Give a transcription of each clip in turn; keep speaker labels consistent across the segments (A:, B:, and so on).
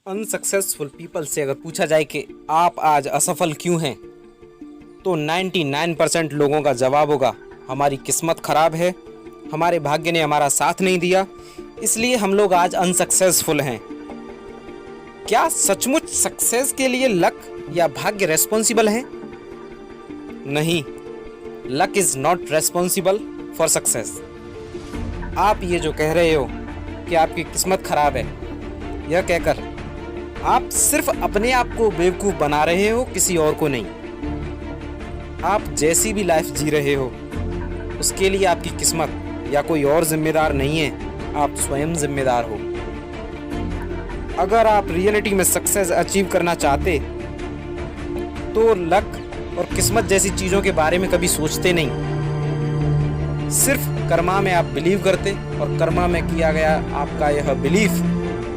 A: Unsuccessful people से अगर पूछा जाए कि आप आज असफल क्यों हैं, तो 99% लोगों का जवाब होगा हमारी किस्मत खराब है, हमारे भाग्य ने हमारा साथ नहीं दिया, इसलिए हम लोग आज अनसक्सेसफुल हैं। क्या सचमुच सक्सेस के लिए लक या भाग्य रेस्पॉन्सिबल है? नहीं, luck is not responsible for success. आप ये जो कह रहे हो कि आपकी किस्मत खराब है, यह कहकर आप सिर्फ अपने आप को बेवकूफ़ बना रहे हो, किसी और को नहीं। आप जैसी भी लाइफ जी रहे हो उसके लिए आपकी किस्मत या कोई और जिम्मेदार नहीं है, आप स्वयं जिम्मेदार हो। अगर आप रियलिटी में सक्सेस अचीव करना चाहते तो लक और किस्मत जैसी चीज़ों के बारे में कभी सोचते नहीं, सिर्फ कर्मा में आप बिलीव करते और कर्मा में किया गया आपका यह बिलीफ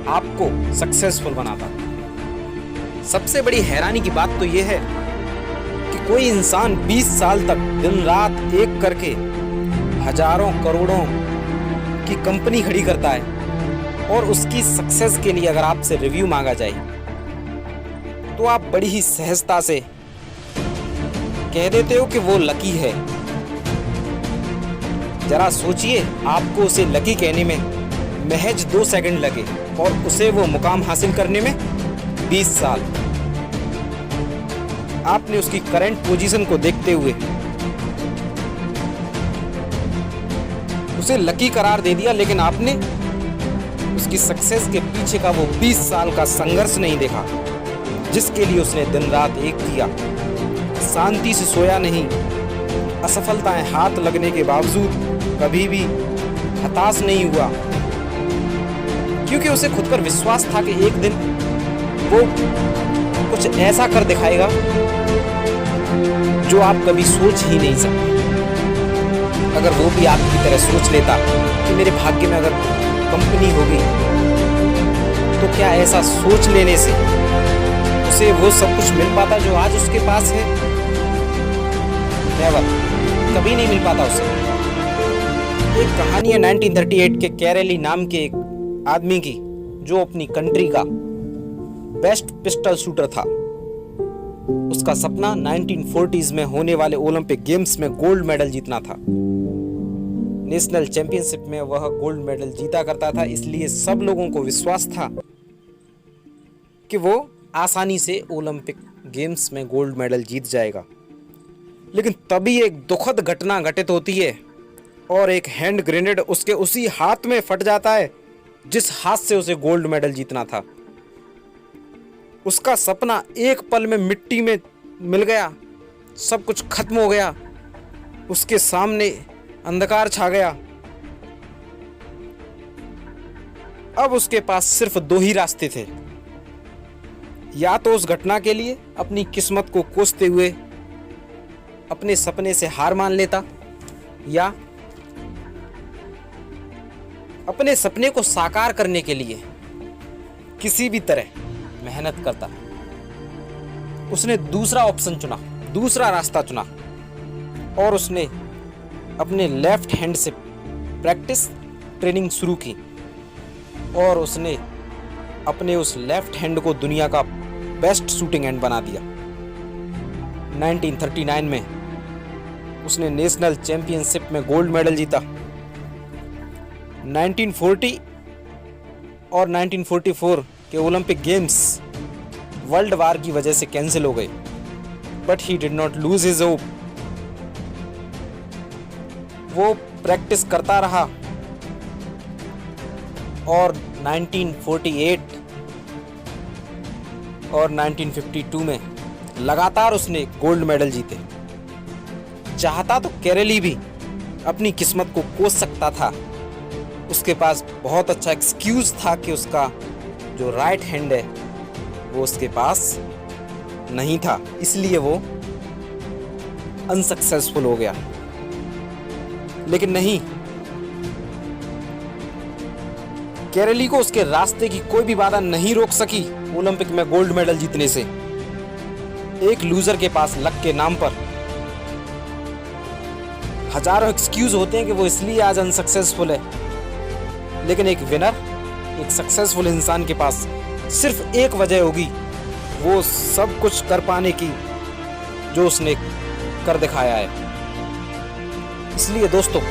A: आपको सक्सेसफुल बनाता। सबसे बड़ी हैरानी की बात तो यह है कि कोई इंसान 20 साल तक दिन रात एक करके हजारों करोड़ों की कंपनी खड़ी करता है और उसकी सक्सेस के लिए अगर आपसे रिव्यू मांगा जाए तो आप बड़ी ही सहजता से कह देते हो कि वो लकी है। जरा सोचिए, आपको उसे लकी कहने में महज 2 सेकंड लगे और उसे वो मुकाम हासिल करने में 20 साल। आपने उसकी करंट पोजीशन को देखते हुए उसे लकी करार दे दिया, लेकिन आपने उसकी सक्सेस के पीछे का वो 20 साल का संघर्ष नहीं देखा, जिसके लिए उसने दिन रात एक किया, शांति से सोया नहीं, असफलताएं हाथ लगने के बावजूद कभी भी हताश नहीं हुआ, क्योंकि उसे खुद पर विश्वास था कि एक दिन वो कुछ ऐसा कर दिखाएगा जो आप कभी सोच ही नहीं सकते। अगर वो भी आपकी तरह सोच लेता कि मेरे भाग्य में अगर कंपनी होगी, तो क्या ऐसा सोच लेने से उसे वो सब कुछ मिल पाता जो आज उसके पास है? नेवर, कभी नहीं मिल पाता उसे। एक कहानी है 1938 के कैरेली नाम के एक आदमी की, जो अपनी कंट्री का बेस्ट पिस्टल शूटर था। उसका सपना 1940s में होने वाले ओलंपिक गेम्स में गोल्ड मेडल जीतना था। नेशनल चैंपियनशिप में वह गोल्ड मेडल जीता करता था, इसलिए सब लोगों को विश्वास था कि वो आसानी से ओलंपिक गेम्स में गोल्ड मेडल जीत जाएगा। लेकिन तभी एक दुखद घटना घटित होती है और एक हैंड ग्रेनेड उसके उसी हाथ में फट जाता है जिस हाथ से उसे गोल्ड मेडल जीतना था। उसका सपना एक पल में मिट्टी में मिल गया, सब कुछ खत्म हो गया, उसके सामने अंधकार छा गया। अब उसके पास सिर्फ 2 ही रास्ते थे, या तो उस घटना के लिए अपनी किस्मत को कोसते हुए अपने सपने से हार मान लेता, या अपने सपने को साकार करने के लिए किसी भी तरह मेहनत करता। उसने दूसरा ऑप्शन चुना, दूसरा रास्ता चुना, और उसने अपने लेफ्ट हैंड से प्रैक्टिस ट्रेनिंग शुरू की और उसने अपने उस लेफ्ट हैंड को दुनिया का बेस्ट शूटिंग हैंड बना दिया। 1939 में उसने नेशनल चैंपियनशिप में गोल्ड मेडल जीता। 1940 और 1944 के ओलंपिक गेम्स वर्ल्ड वार की वजह से कैंसिल हो गए, but he did not lose his hope. वो प्रैक्टिस करता रहा और 1948 और 1952 में लगातार उसने गोल्ड मेडल जीते। चाहता तो केरली भी अपनी किस्मत को कोस सकता था। उसके पास बहुत अच्छा एक्सक्यूज था कि उसका जो राइट हैंड है वो उसके पास नहीं था, इसलिए वो अनसक्सेसफुल हो गया। लेकिन नहीं, केरली को उसके रास्ते की कोई भी बाधा नहीं रोक सकी ओलंपिक में गोल्ड मेडल जीतने से। एक लूजर के पास लक के नाम पर हजारों एक्सक्यूज होते हैं कि वो इसलिए आज अनसक्सेसफुल है, लेकिन एक विनर, एक सक्सेसफुल इंसान के पास सिर्फ एक वजह होगी, वो सब कुछ कर पाने की जो उसने कर दिखाया है। इसलिए दोस्तों,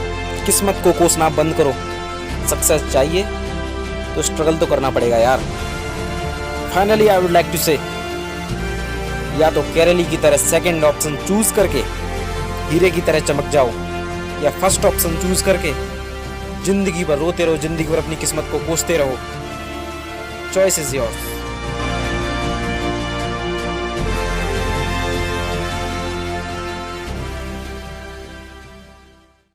A: किस्मत को कोसना बंद करो। सक्सेस चाहिए तो स्ट्रगल तो करना पड़ेगा यार। Finally I would like to say, या तो केरली की तरह सेकंड ऑप्शन चूज करके हीरे की तरह चमक जाओ, या फर्स्ट ऑप्शन चूज करके जिंदगी भर रोते रहो, जिंदगी भर अपनी किस्मत को कोसते रहो। Choice is yours.